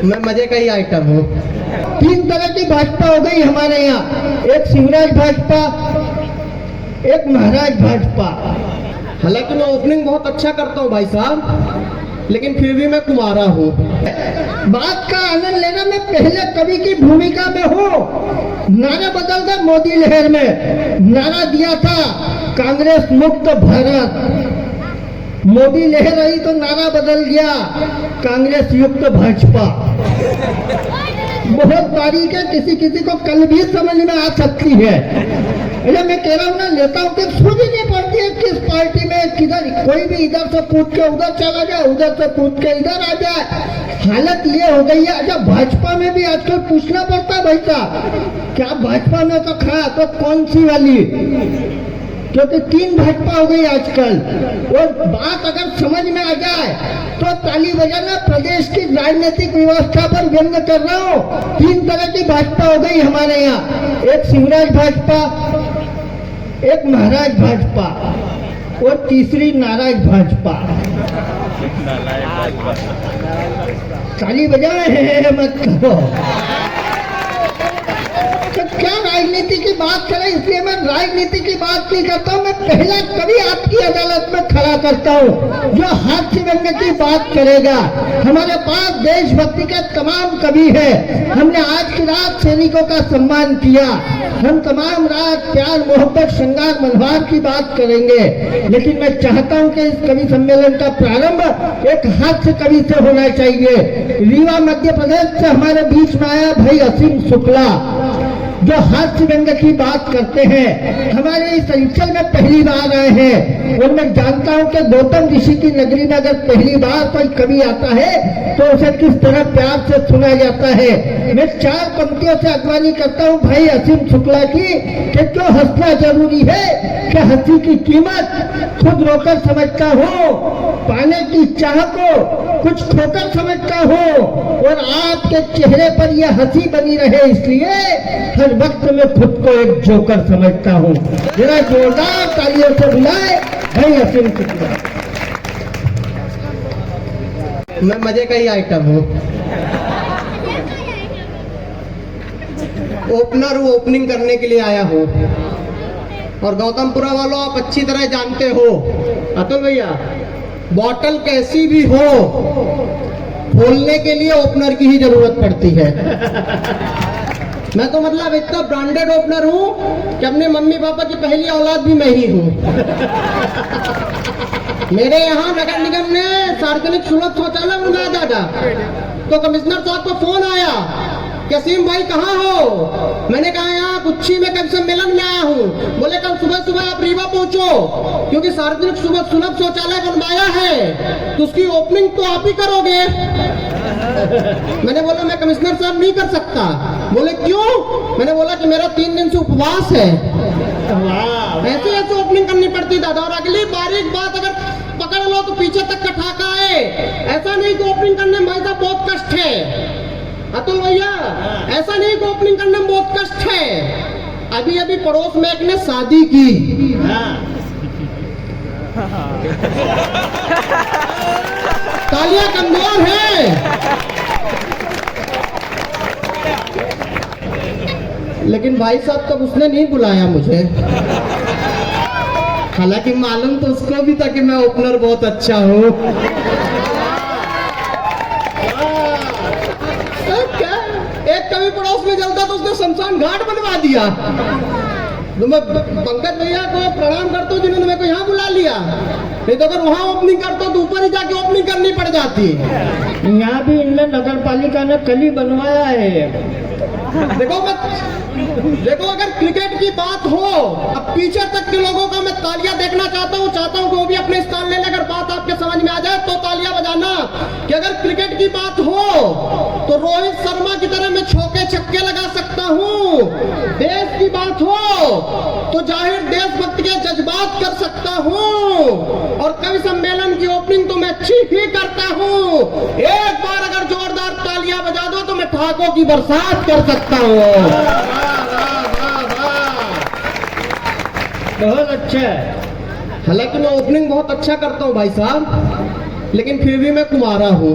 मैं मजे का ही आइटम हूँ। 3 तरह की भाजपा हो गई हमारे यहाँ, एक शिवराज भाजपा, एक महाराज भाजपा। हालांकि मैं ओपनिंग बहुत अच्छा करता हूँ भाई साहब, लेकिन फिर भी मैं कुमारा हूँ। बात का आनंद लेना, मैं पहले कवि की भूमिका में हूँ। नारा बदल गया मोदी लहर में, नारा दिया था कांग्रेस मुक्त भारत। मोदी लहर आई तो नारा बदल गया कांग्रेस युक्त भाजपा। बहुत बारीक है, किसी किसी को कल भी समझ में आ सकती है। अरे मैं कह रहा हूँ ना, नेताओं की समझ नहीं पड़ती है किस पार्टी में किधर, कोई भी इधर से कूद के उधर चला जाए, उधर से कूद के इधर आ जाए। हालत ये हो गई है। अच्छा, भाजपा में भी आजकल पूछना पड़ता है भाई साहब, क्या भाजपा में तो खड़ा तो कौन सी वाली, क्योंकि 3 भाजपा हो गई आजकल। और बात अगर समझ में आ जाए तो ताली बजाना। प्रदेश की राजनीतिक व्यवस्था पर व्यंग कर रहा हूँ। 3 तरह की भाजपा हो गई हमारे यहाँ, एक शिवराज भाजपा, एक महाराज भाजपा और तीसरी नाराज भाजपा। ताली बजाए मत करो। तो क्या राजनीति की बात करें, इसलिए मैं राजनीति की बात नहीं करता हूँ। मैं पहला कभी आपकी अदालत में खड़ा करता हूँ जो हास्य व्यंग की बात करेगा। हमारे पास देशभक्ति के तमाम कवि हैं। हमने आज की रात सैनिकों का सम्मान किया। हम तमाम रात प्यार मोहब्बत श्रृंगार मनोहार की बात करेंगे, लेकिन मैं चाहता हूँ कि इस कवि सम्मेलन का प्रारंभ एक हास्य कवि से होना चाहिए। रीवा मध्य प्रदेश से हमारे बीच में आया भाई असीम शुक्ला, जो हास्य व्यंग की बात करते हैं। हमारे इस अंचल में पहली बार आए हैं और मैं जानता हूं कि गौतम ऋषि की नगरी में अगर पहली बार कोई कवि आता है तो उसे किस तरह प्यार से सुना जाता है। मैं 4 पंक्तियों से अगवानी करता हूं भाई असीम शुक्ला की कि क्यों हंसना जरूरी है, कि हंसी की कीमत खुद रोकर समझता हूं, पाने की चाह को कुछ खोकर समझता हूं, और आपके चेहरे पर यह हंसी बनी रहे इसलिए हर वक्त में खुद को एक जोकर समझता हूँ। जरा जोरदार तालियों से बुलाए भाई असीम शुक्ला। मैं मजे का ही आइटम हूँ। ओपनर हूँ, ओपनिंग करने के लिए आया हूँ। और गौतमपुरा वालों, आप अच्छी तरह जानते हो अतुल भैया, बॉटल कैसी भी हो खोलने के लिए ओपनर की ही जरूरत पड़ती है। मैं तो मतलब इतना ब्रांडेड ओपनर हूँ कि अपने मम्मी पापा की पहली औलाद भी मैं ही हूँ। मेरे यहाँ नगर निगम ने सार्वजनिक सुलभ शौचालय बनवाया दादा, तो कमिश्नर साहब को फोन आया कि असीम भाई कहाँ हो। मैंने कहा यहाँ कुच्छी में कवि सम्मेलन में आया हूँ। बोले कल सुबह सुबह आप रीवा पहुंचो, क्योंकि सार्वजनिक सुलभ शौचालय बनवाया है तो उसकी ओपनिंग तो आप ही करोगे। मैंने बोला मैं कमिश्नर साहब नहीं कर सकता। बोले क्यों? मैंने बोला कि मेरा 3 दिन से उपवास है। ऐसे ऐसे ओपनिंग करनी पड़ती दादा। और अगली बारीक बात अगर पकड़ लो तो पीछे तक का ठाका है। ऐसा नहीं कि ओपनिंग करने में भाई साहब बहुत कष्ट है अतुल भैया, ऐसा नहीं कि ओपनिंग करने में बहुत कष्ट है। अभी अभी पड़ोस में एक ने शादी की, तालियां कमजोर है, लेकिन भाई साहब तब उसने नहीं बुलाया मुझे। हालांकि मालूम तो उसको भी था कि मैं ओपनर बहुत अच्छा हूँ। एक कवि पड़ोस में जलता तो उसने शमशान घाट बनवा दिया। तो मैं पंकज भैया को प्रणाम करता हूँ जिन्होंने मेरे को यहाँ बुला लिया, नहीं तो अगर वहाँ ओपनिंग करता हूँ तो ऊपर ही जाके ओपनिंग करनी पड़ जाती। यहाँ भी इनने नगर पालिका ने कली बनवाया है। देखो अगर क्रिकेट की बात हो, अब पीछे तक के लोगों का मैं तालियां देखना चाहता हूं कि वो भी अपने स्थान ले ले। अगर बात आपके समझ में आ जाए तो तालियां बजाना। कि अगर क्रिकेट की बात हो तो रोहित शर्मा की तरह मैं छक्के छक्के लगा सकता हूं। देश की बात हो तो जाहिर देशभक्ति के जज्बात कर सकता हूं। और कवि सम्मेलन की ओपनिंग तो मैं अच्छी ही करता हूं। एक बार अगर जोरदार तालियां बजा दो तो मैं ठाकों की बरसात कर सकता हूं। बहुत अच्छा है। हालांकि मैं ओपनिंग बहुत अच्छा करता हूं भाई साहब, लेकिन फिर भी मैं कुमारा हूं।